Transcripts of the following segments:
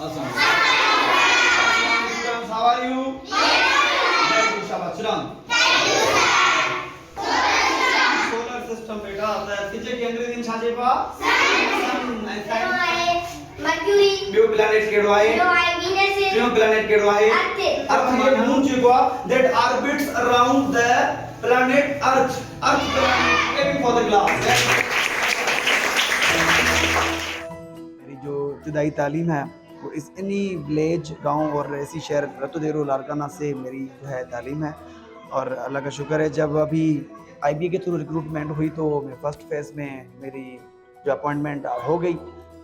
Awesome. Students, how are you? Very good, शाबाश. Shriram. Solar system बेटा आता है. किसे की अंग्रेजी में छाजे पा? Sun. Mercury. Blue planet केड़ो आए? Venus. Blue planet केड़ो आए? Earth. Earth ये moon जो that orbits around the planet Earth. Earth planet. Aiming for the glass. मेरी जो इब्तदाई तालीम है वो इस इन्हीं विलेज गांव और ऐसी शहर रतुदेरो लारकाना से मेरी जो है तालीम है. और अल्लाह का शुक्र है जब अभी IBA के थ्रू रिक्रूटमेंट हुई तो मैं फर्स्ट फेज़ में मेरी जो अपॉइंटमेंट हो गई,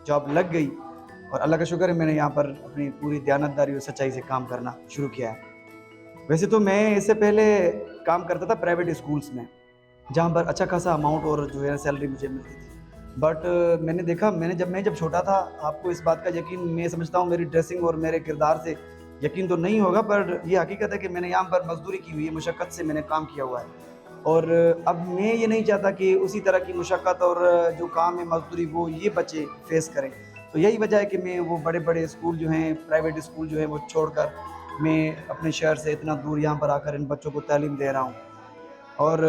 जॉब लग गई. और अल्लाह का शुक्र है मैंने यहाँ पर अपनी पूरी दयानतदारी और सच्चाई से काम करना शुरू किया है. वैसे तो मैं इससे पहले काम करता था प्राइवेट स्कूल्स में जहाँ पर अच्छा खासा अमाउंट और जो है सैलरी मुझे मिलती थी. बट मैंने देखा मैं जब छोटा था, आपको इस बात का यकीन मैं समझता हूँ मेरी ड्रेसिंग और मेरे किरदार से यकीन तो नहीं होगा, पर ये हकीकत है कि मैंने यहाँ पर मजदूरी की हुई है, मुशक्क़त से मैंने काम किया हुआ है. और अब मैं ये नहीं चाहता कि उसी तरह की मुशक्क़त और जो काम है मजदूरी वो ये बच्चे फेस करें. तो यही वजह है कि मैं वो बड़े बड़े स्कूल जो हैं, प्राइवेट स्कूल जो है वो छोड़कर मैं अपने शहर से इतना दूर यहाँ पर आकर इन बच्चों को तालीम दे रहा हूँ. और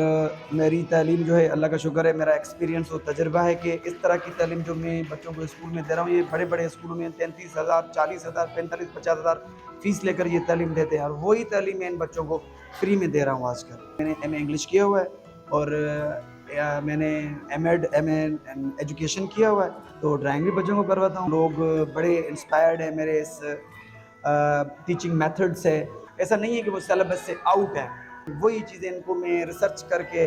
मेरी तालीम जो है अल्लाह का शुक्र है, मेरा एक्सपीरियंस और तजर्बा है कि इस तरह की तालीम जो मैं बच्चों को स्कूल में दे रहा हूँ, ये बड़े बड़े स्कूलों में 33,000, 40,000, 45,000, 50,000 फीस लेकर ये तालीम देते हैं. और वही तालीम मैं इन बच्चों को फ्री में दे रहा हूँ आजकल. मैंने MA इंग्लिश किया हुआ है और मैंने MA एजुकेशन किया हुआ है, तो ड्राइंग भी बच्चों को करवाता हूँ. लोग बड़े इंस्पायर्ड हैं मेरे इस टीचिंग मेथड से. ऐसा नहीं है कि वो सिलेबस से आउट है, वही चीज़ें इनको मैं रिसर्च करके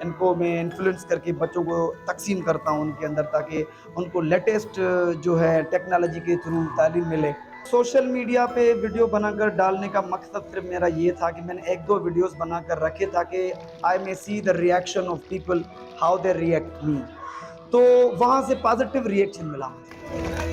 इनको मैं इन्फ्लुएंस करके बच्चों को तकसीम करता हूँ उनके अंदर, ताकि उनको लेटेस्ट जो है टेक्नोलॉजी के थ्रू तालीम मिले. सोशल मीडिया पे वीडियो बनाकर डालने का मकसद सिर्फ मेरा ये था कि मैंने 1-2 वीडियोस बनाकर रखे ताकि I may see the reaction of people, how they react me. तो वहाँ से पॉजिटिव रिएक्शन मिला मुझे.